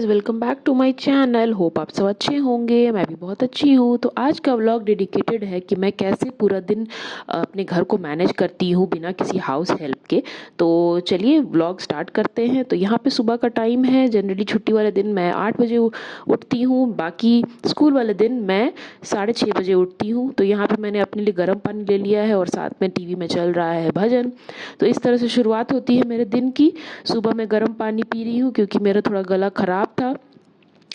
Welcome back to my channel. Hope आप सब अच्छे होंगे। मैं भी बहुत अच्छी हूँ। तो आज का व्लॉग डेडिकेटेड है कि मैं कैसे पूरा दिन अपने घर को मैनेज करती हूँ बिना किसी हाउस हेल्प के। तो चलिए व्लॉग स्टार्ट करते हैं। तो यहाँ पे सुबह का टाइम है। जनरली छुट्टी वाले दिन मैं 8 बजे उठती हूँ, बाकी स्कूल वाले दिन मैं 6:30 बजे उठती हूँ। तो यहाँ पे मैंने अपने लिए गर्म पानी ले लिया है और साथ में टीवी में चल रहा है भजन। तो इस तरह से शुरुआत होती है मेरे दिन की। सुबह मैं गर्म पानी पी रही हूँ क्योंकि मेरा थोड़ा गला ख़राब था,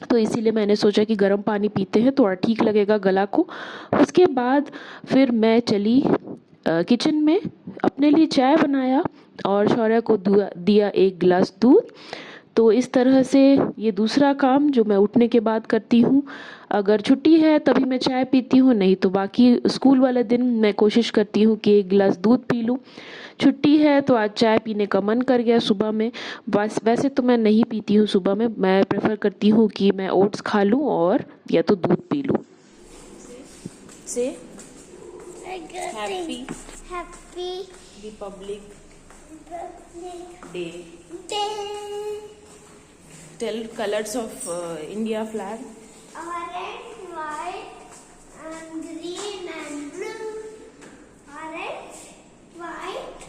तो इसीलिए मैंने सोचा कि गर्म पानी पीते हैं, थोड़ा ठीक लगेगा गला को। उसके बाद फिर मैं चली किचन में, अपने लिए चाय बनाया और शौर्य को दिया एक गिलास दूध। तो इस तरह से ये दूसरा काम जो मैं उठने के बाद करती हूँ। अगर छुट्टी है तभी मैं चाय पीती हूँ, नहीं तो बाकी स्कूल वाले दिन मैं कोशिश करती हूँ कि एक गिलास दूध पी लूँ। छुट्टी है तो आज चाय पीने का मन कर गया सुबह में। बस वैसे तो मैं नहीं पीती हूँ सुबह में, मैं प्रेफर करती हूँ कि मैं ओट्स खा लूँ और या तो दूध पी लूँ। से happy Happy republic Republic day. Day. Tell colours of India flag. Orange, white, and green and blue. Orange, white,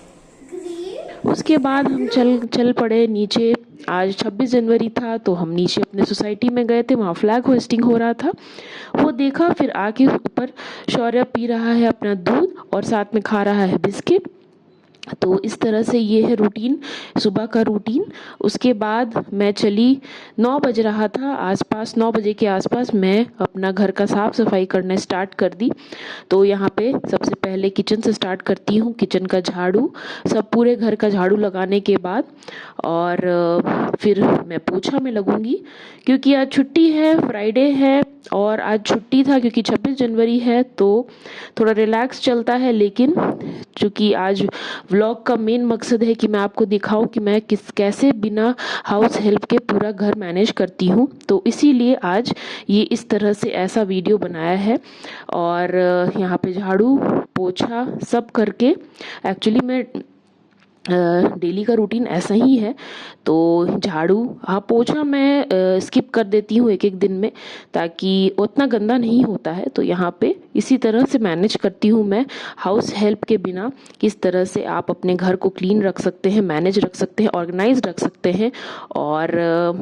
green. उसके बाद हम चल पड़े नीचे। आज 26 जनवरी था तो हम नीचे अपने सोसाइटी में गए थे, वहाँ फ्लैग होस्टिंग हो रहा था, वो देखा। फिर आके ऊपर शौर्य पी रहा है अपना दूध और साथ में खा रहा है बिस्किट। तो इस तरह से ये है रूटीन, सुबह का रूटीन। उसके बाद मैं चली, 9 बज रहा था आसपास, 9 बजे के आसपास मैं अपना घर का साफ़ सफाई करना स्टार्ट कर दी। तो यहाँ पे सबसे पहले किचन से स्टार्ट करती हूँ, किचन का झाड़ू, सब पूरे घर का झाड़ू लगाने के बाद और फिर मैं पोछा में लगूंगी क्योंकि आज छुट्टी है, फ्राइडे है और आज छुट्टी था क्योंकि 26 जनवरी है तो थोड़ा रिलैक्स चलता है। लेकिन चूँकि आज व्लॉग का मेन मकसद है कि मैं आपको दिखाऊं कि मैं कैसे बिना हाउस हेल्प के पूरा घर मैनेज करती हूँ, तो इसीलिए आज ये इस तरह से ऐसा वीडियो बनाया है। और यहाँ पे झाड़ू पोछा सब करके, एक्चुअली मैं डेली का रूटीन ऐसा ही है। तो झाड़ू, हाँ पोछा मैं स्किप कर देती हूँ एक एक दिन में, ताकि उतना गंदा नहीं होता है। तो यहाँ पे इसी तरह से मैनेज करती हूँ मैं हाउस हेल्प के बिना। किस तरह से आप अपने घर को क्लीन रख सकते हैं, मैनेज रख सकते हैं, ऑर्गेनाइज रख सकते हैं और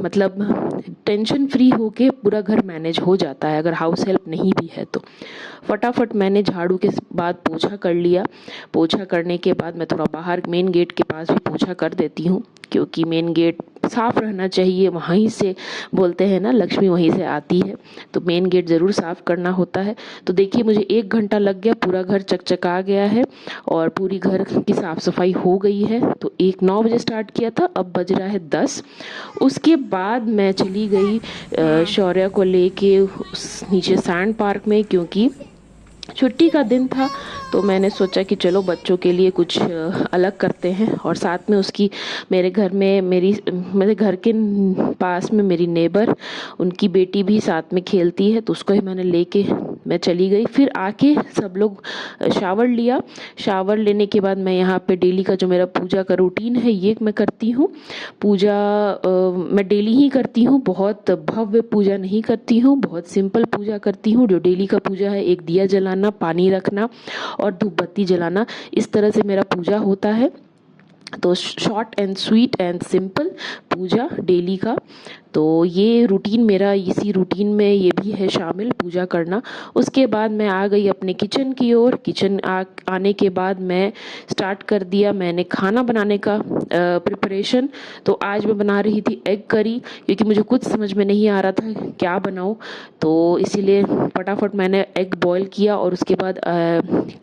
मतलब टेंशन फ्री होके पूरा घर मैनेज हो जाता है अगर हाउस हेल्प नहीं भी है तो। फटाफट मैंने झाड़ू के बाद पोछा कर लिया। पोछा करने के बाद मैं थोड़ा बाहर मेन गेट के पास भी पोछा कर देती हूँ क्योंकि मेन गेट साफ रहना चाहिए, वहीं से बोलते हैं ना लक्ष्मी वहीं से आती है, तो मेन गेट ज़रूर साफ करना होता है। तो देखिए मुझे 1 घंटा लग गया, पूरा घर चकचका गया है और पूरी घर की साफ सफाई हो गई है। तो 9 बजे स्टार्ट किया था, अब बज रहा है 10। उसके बाद मैं चली गई शौर्य को लेके नीचे सैंड पार्क में, क्योंकि छुट्टी का दिन था। तो मैंने सोचा कि चलो बच्चों के लिए कुछ अलग करते हैं। और साथ में उसकी मेरे घर के पास में मेरी नेबर, उनकी बेटी भी साथ में खेलती है, तो उसको ही मैंने लेके मैं चली गई। फिर आके सब लोग शावर लिया। शावर लेने के बाद मैं यहाँ पे डेली का जो मेरा पूजा का रूटीन है ये मैं करती हूँ। पूजा मैं डेली ही करती हूँ, बहुत भव्य पूजा नहीं करती हूँ, बहुत सिंपल पूजा करती हूँ। जो डेली का पूजा है, एक दिया जलाना, पानी रखना और धूप बत्ती जलाना, इस तरह से मेरा पूजा होता है। तो short and sweet and simple पूजा डेली का। तो ये रूटीन मेरा, इसी रूटीन में ये भी है शामिल, पूजा करना। उसके बाद मैं आ गई अपने किचन की ओर। किचन आने के बाद मैं स्टार्ट कर दिया मैंने खाना बनाने का प्रिपरेशन। तो आज मैं बना रही थी एग करी, क्योंकि मुझे कुछ समझ में नहीं आ रहा था क्या बनाऊं, तो इसीलिए फटाफट मैंने एग बॉईल किया और उसके बाद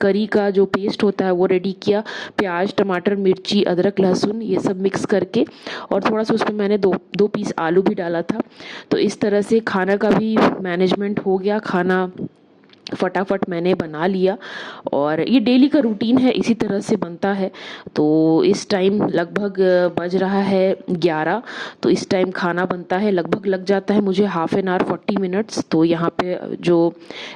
करी का जो पेस्ट होता है वो रेडी किया। प्याज, टमाटर, मिर्ची, अदरक, लहसुन ये सब मिक्स करके, और थोड़ा सा उसमें मैंने दो पीस आलू भी डाला था। तो इस तरह से खाना का भी मैनेजमेंट हो गया। खाना फटाफट मैंने बना लिया। और ये डेली का रूटीन है, इसी तरह से बनता है। तो इस टाइम लगभग बज रहा है 11। तो इस टाइम खाना बनता है, लगभग लग जाता है मुझे हाफ एन आवर 40 मिनट्स। तो यहाँ पे जो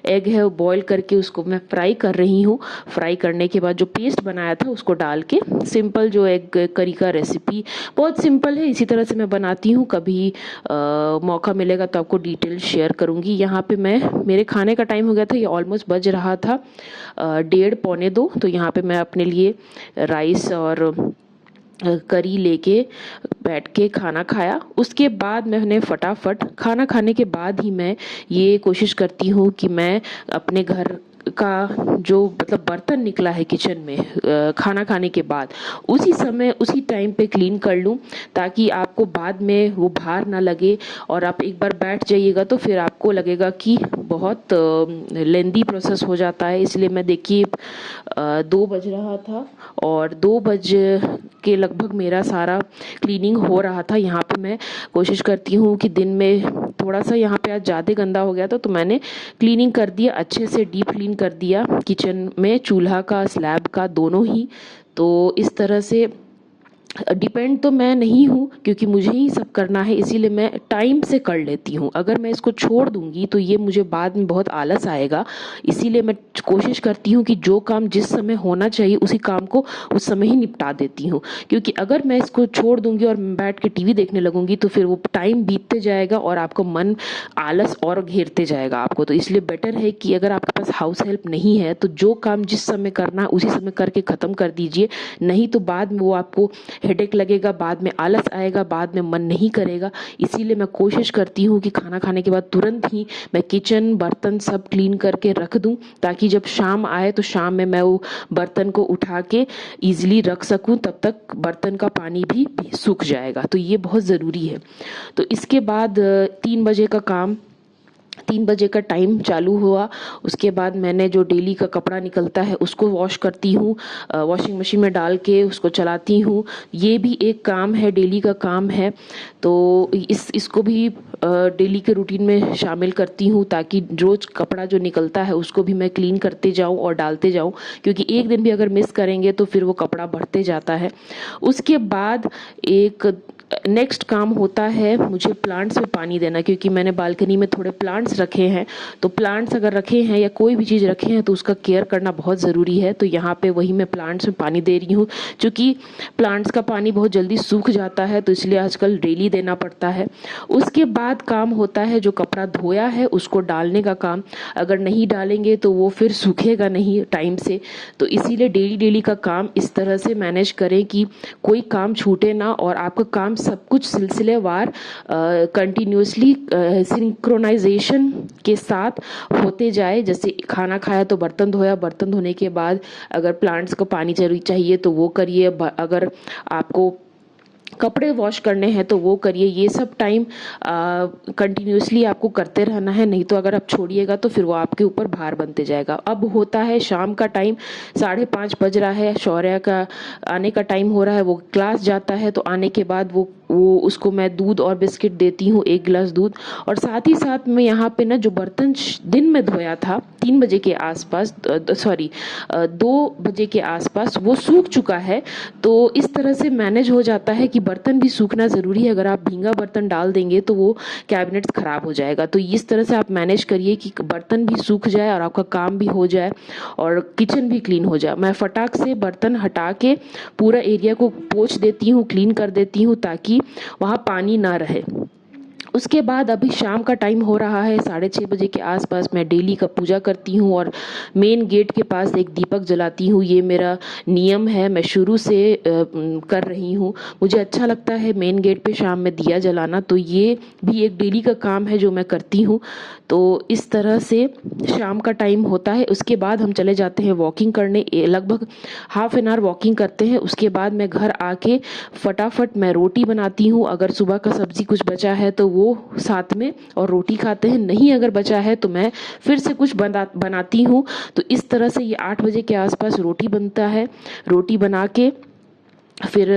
एग है वो बॉईल करके उसको मैं फ्राई कर रही हूँ। फ्राई करने के बाद जो पेस्ट बनाया था उसको डाल के, सिंपल जो एग करी का रेसिपी बहुत सिंपल है, इसी तरह से मैं बनाती हूँ। कभी मौका मिलेगा तो आपको डिटेल शेयर करूँगी। यहाँ पे मैं, मेरे खाने का टाइम हो गया था, ये ऑलमोस्ट बज रहा था 1:30 पौने 2। तो यहाँ पे मैं अपने लिए राइस और करी लेके बैठ के खाना खाया। उसके बाद मैंने फटाफट खाना खाने के बाद ही मैं ये कोशिश करती हूँ कि मैं अपने घर का जो मतलब बर्तन निकला है किचन में खाना खाने के बाद, उसी समय उसी टाइम पे क्लीन कर लूँ, ताकि आपको बाद में वो भार ना लगे। और आप एक बार बैठ जाइएगा तो फिर आपको लगेगा कि बहुत लेंदी प्रोसेस हो जाता है। इसलिए मैं, देखिए 2 बज रहा था और 2 बज के लगभग मेरा सारा क्लीनिंग हो रहा था। यहाँ पे मैं कोशिश करती हूँ कि दिन में थोड़ा सा यहाँ पे आज ज़्यादा गंदा हो गया था, तो मैंने क्लीनिंग कर दिया, अच्छे से डीप क्लीन कर दिया किचन में, चूल्हा का, स्लैब का, दोनों ही। तो इस तरह से डिपेंड तो मैं नहीं हूँ, क्योंकि मुझे ही सब करना है, इसीलिए मैं टाइम से कर लेती हूँ। अगर मैं इसको छोड़ दूंगी तो ये मुझे बाद में बहुत आलस आएगा। इसीलिए मैं कोशिश करती हूँ कि जो काम जिस समय होना चाहिए उसी काम को उस समय ही निपटा देती हूँ। क्योंकि अगर मैं इसको छोड़ दूंगी और बैठ के टीवी देखने लगूंगी तो फिर वो टाइम बीतते जाएगा और आपका मन आलस और घेरते जाएगा आपको। तो इसलिए बेटर है कि अगर आपके पास हाउस हेल्प नहीं है तो जो काम जिस समय करना है उसी समय करके ख़त्म कर दीजिए। नहीं तो बाद में वो आपको हेडेक लगेगा, बाद में आलस आएगा, बाद में मन नहीं करेगा। इसीलिए मैं कोशिश करती हूँ कि खाना खाने के बाद तुरंत ही मैं किचन, बर्तन सब क्लीन करके रख दूँ, ताकि जब शाम आए तो शाम में मैं वो बर्तन को उठा के ईजिली रख सकूँ। तब तक बर्तन का पानी भी सूख जाएगा, तो ये बहुत ज़रूरी है। तो इसके बाद 3 बजे का काम, 3 बजे का टाइम चालू हुआ। उसके बाद मैंने जो डेली का कपड़ा निकलता है उसको वॉश करती हूँ, वॉशिंग मशीन में डाल के उसको चलाती हूँ। ये भी एक काम है, डेली का काम है। तो इसको भी डेली के रूटीन में शामिल करती हूँ, ताकि रोज कपड़ा जो निकलता है उसको भी मैं क्लीन करते जाऊँ और डालते जाऊँ। क्योंकि एक दिन भी अगर मिस करेंगे तो फिर वो कपड़ा बढ़ते जाता है। उसके बाद एक नेक्स्ट काम होता है मुझे प्लांट्स में पानी देना, क्योंकि मैंने बालकनी में थोड़े प्लांट्स रखे हैं। तो प्लांट्स अगर रखे हैं या कोई भी चीज़ रखे हैं तो उसका केयर करना बहुत ज़रूरी है। तो यहाँ पे वही मैं प्लांट्स में पानी दे रही हूँ। क्योंकि प्लांट्स का पानी बहुत जल्दी सूख जाता है, तो इसलिए आजकल डेली देना पड़ता है। उसके बाद काम होता है जो कपड़ा धोया है उसको डालने का काम। अगर नहीं डालेंगे तो वो फिर सूखेगा नहीं टाइम से। तो इसीलिए डेली डेली का काम इस तरह से मैनेज करें कि कोई काम छूटे ना, और आपका काम सब कुछ सिलसिलेवार कंटिन्यूसली सिंक्रोनाइजेशन के साथ होते जाए। जैसे खाना खाया तो बर्तन धोया, बर्तन धोने के बाद अगर प्लांट्स को पानी जरूरी चाहिए तो वो करिए, अगर आपको कपड़े वॉश करने हैं तो वो करिए। ये सब टाइम कंटिन्यूसली आपको करते रहना है, नहीं तो अगर आप छोड़िएगा तो फिर वो आपके ऊपर भार बनते जाएगा। अब होता है शाम का टाइम, 5:30 बज रहा है, शौर्य का आने का टाइम हो रहा है, वो क्लास जाता है। तो आने के बाद वो उसको मैं दूध और बिस्किट देती हूँ, 1 गिलास दूध। और साथ ही साथ मैं यहाँ पे ना जो बर्तन दिन में धोया था 3 बजे के आसपास, 2 बजे के आसपास, वो सूख चुका है। तो इस तरह से मैनेज हो जाता है कि बर्तन भी सूखना ज़रूरी है। अगर आप भींगा बर्तन डाल देंगे तो वो कैबिनेट्स ख़राब हो जाएगा। तो इस तरह से आप मैनेज करिए कि बर्तन भी सूख जाए और आपका काम भी हो जाए और किचन भी क्लीन हो जाए। मैं फटाक से बर्तन हटा के पूरा एरिया को पोंछ देती हूँ, क्लीन कर देती हूँ, ताकि वहाँ पानी ना रहे। उसके बाद अभी शाम का टाइम हो रहा है, 6:30 बजे के आसपास मैं डेली का पूजा करती हूँ और मेन गेट के पास एक दीपक जलाती हूँ। ये मेरा नियम है, मैं शुरू से कर रही हूँ। मुझे अच्छा लगता है मेन गेट पे शाम में दिया जलाना, तो ये भी एक डेली का काम है जो मैं करती हूँ। तो इस तरह से शाम का टाइम होता है। उसके बाद हम चले जाते हैं वॉकिंग करने, लगभग हाफ एन आवर वॉकिंग करते हैं। उसके बाद मैं घर आके फटाफट मैं रोटी बनाती हूँ। अगर सुबह का सब्जी कुछ बचा है तो वो साथ में और रोटी खाते हैं, नहीं अगर बचा है तो मैं फिर से कुछ बनाती हूँ। तो इस तरह से ये 8 बजे के आसपास रोटी बनता है। रोटी बना के फिर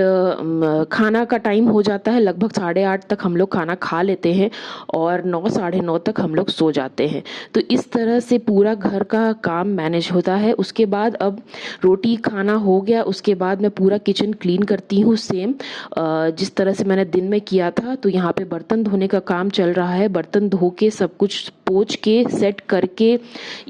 खाना का टाइम हो जाता है, लगभग 8:30 तक हम लोग खाना खा लेते हैं और 9 साढ़े 9 तक हम लोग सो जाते हैं। तो इस तरह से पूरा घर का काम मैनेज होता है। उसके बाद अब रोटी खाना हो गया, उसके बाद मैं पूरा किचन क्लीन करती हूँ सेम जिस तरह से मैंने दिन में किया था। तो यहाँ पे बर्तन धोने का काम चल रहा है, बर्तन धो के सब कुछ पोंछ के सेट करके,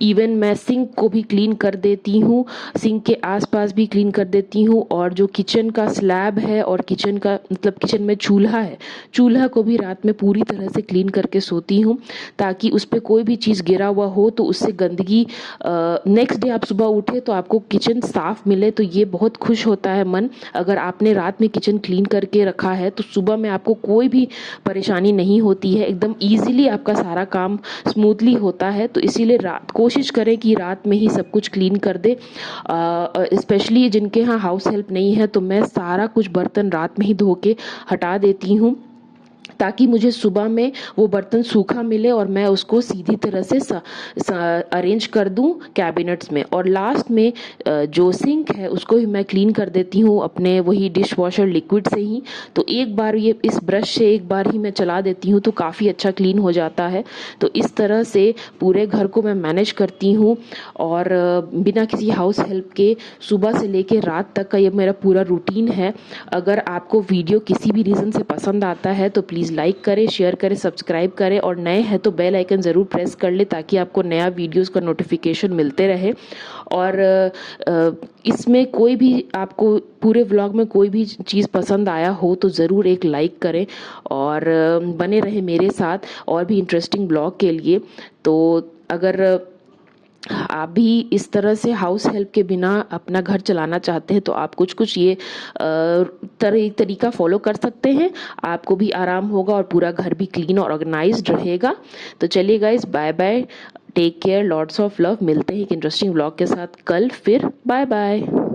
इवन मैं सिंक को भी क्लीन कर देती हूँ, सिंक के आसपास भी क्लीन कर देती हूँ। और जो किचन का स्लैब है और किचन का मतलब किचन में चूल्हा है, चूल्हा को भी रात में पूरी तरह से क्लीन करके सोती हूँ, ताकि उस पर कोई भी चीज़ गिरा हुआ हो तो उससे गंदगी नेक्स्ट डे आप सुबह उठे तो आपको किचन साफ मिले, तो ये बहुत खुश होता है मन। अगर आपने रात में किचन क्लीन करके रखा है तो सुबह में आपको कोई भी परेशानी नहीं होती है, एकदम ईजिली आपका सारा काम स्मूथली होता है। तो इसीलिए रात कोशिश करें कि रात में ही सब कुछ क्लीन कर दे। स्पेशली जिनके यहाँ हाउस हेल्प नहीं है तो मैं सारा कुछ बर्तन रात में ही धो के हटा देती हूँ, ताकि मुझे सुबह में वो बर्तन सूखा मिले और मैं उसको सीधी तरह से अरेंज कर दूं कैबिनेट्स में। और लास्ट में जो सिंक है उसको भी मैं क्लीन कर देती हूँ अपने वही डिश वॉशर लिक्विड से ही। तो एक बार ये इस ब्रश से एक बार ही मैं चला देती हूँ तो काफ़ी अच्छा क्लीन हो जाता है। तो इस तरह से पूरे घर को मैं मैनेज करती हूँ और बिना किसी हाउस हेल्प के सुबह से लेके रात तक का ये मेरा पूरा रूटीन है। अगर आपको वीडियो किसी भी रीज़न से पसंद आता है तो प्लीज़ लाइक करें, शेयर करें, सब्सक्राइब करें और नए हैं तो बेल आइकन ज़रूर प्रेस कर ले, ताकि आपको नया वीडियोस का नोटिफिकेशन मिलते रहे। और इसमें कोई भी आपको पूरे व्लॉग में कोई भी चीज़ पसंद आया हो तो ज़रूर एक लाइक करें और बने रहे मेरे साथ और भी इंटरेस्टिंग ब्लॉग के लिए। तो अगर आप भी इस तरह से हाउस हेल्प के बिना अपना घर चलाना चाहते हैं तो आप कुछ कुछ ये तरीका फॉलो कर सकते हैं, आपको भी आराम होगा और पूरा घर भी क्लीन और ऑर्गेनाइज्ड रहेगा। तो चलिए guys, bye bye, take care, lots of love. मिलते हैं एक इंटरेस्टिंग व्लॉग के साथ कल फिर। Bye bye.